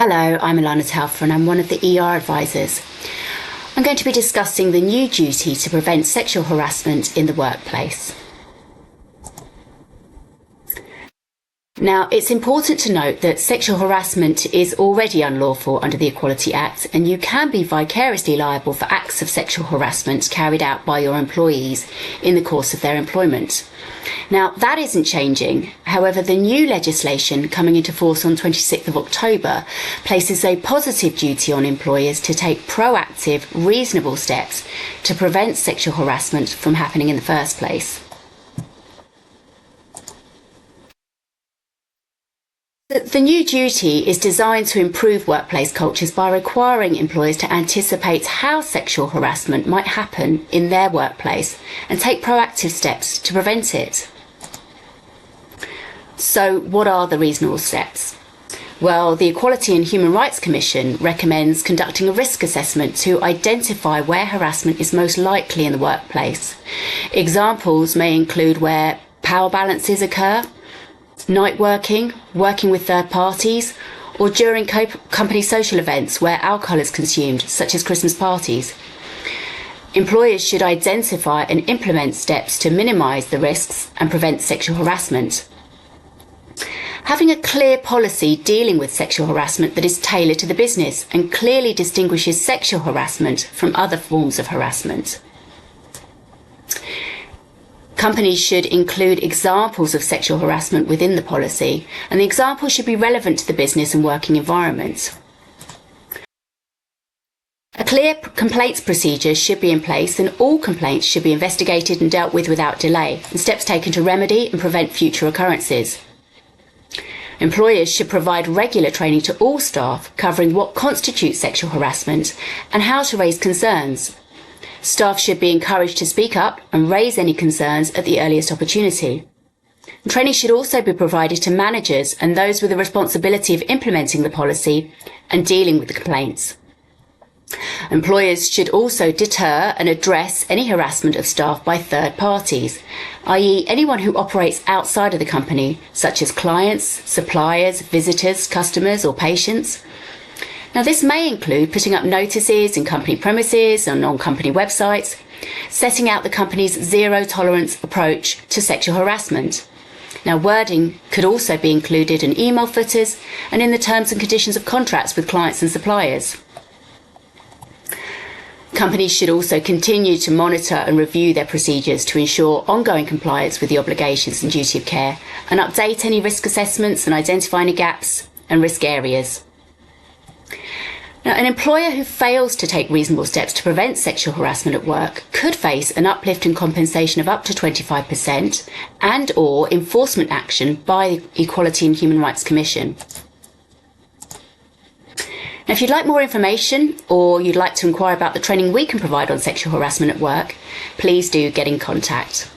Hello, I'm Alana Telfer and I'm one of the ER advisors. I'm going to be discussing the new duty to prevent sexual harassment in the workplace. Now, it's important to note that sexual harassment is already unlawful under the Equality Act, and you can be vicariously liable for acts of sexual harassment carried out by your employees in the course of their employment. Now, that isn't changing. However, the new legislation coming into force on 26th of October places a positive duty on employers to take proactive, reasonable steps to prevent sexual harassment from happening in the first place. The new duty is designed to improve workplace cultures by requiring employers to anticipate how sexual harassment might happen in their workplace and take proactive steps to prevent it. So, what are the reasonable steps? Well, the Equality and Human Rights Commission recommends conducting a risk assessment to identify where harassment is most likely in the workplace. Examples may include where power balances occur, night working, working with third parties, or during company social events where alcohol is consumed, such as Christmas parties. Employers should identify and implement steps to minimise the risks and prevent sexual harassment. Having a clear policy dealing with sexual harassment that is tailored to the business and clearly distinguishes sexual harassment from other forms of harassment. Companies should include examples of sexual harassment within the policy, and the examples should be relevant to the business and working environment. A clear complaints procedure should be in place, and all complaints should be investigated and dealt with without delay, and steps taken to remedy and prevent future occurrences. Employers should provide regular training to all staff covering what constitutes sexual harassment and how to raise concerns. Staff should be encouraged to speak up and raise any concerns at the earliest opportunity. Training should also be provided to managers and those with the responsibility of implementing the policy and dealing with the complaints. Employers should also deter and address any harassment of staff by third parties, i.e. anyone who operates outside of the company, such as clients, suppliers, visitors, customers or patients. Now, this may include putting up notices in company premises and on company websites, setting out the company's zero-tolerance approach to sexual harassment. Now, wording could also be included in email footers and in the terms and conditions of contracts with clients and suppliers. Companies should also continue to monitor and review their procedures to ensure ongoing compliance with the obligations and duty of care, and update any risk assessments and identify any gaps and risk areas. Now, an employer who fails to take reasonable steps to prevent sexual harassment at work could face an uplift in compensation of up to 25% and/or enforcement action by the Equality and Human Rights Commission. Now, if you'd like more information or you'd like to inquire about the training we can provide on sexual harassment at work, please do get in contact.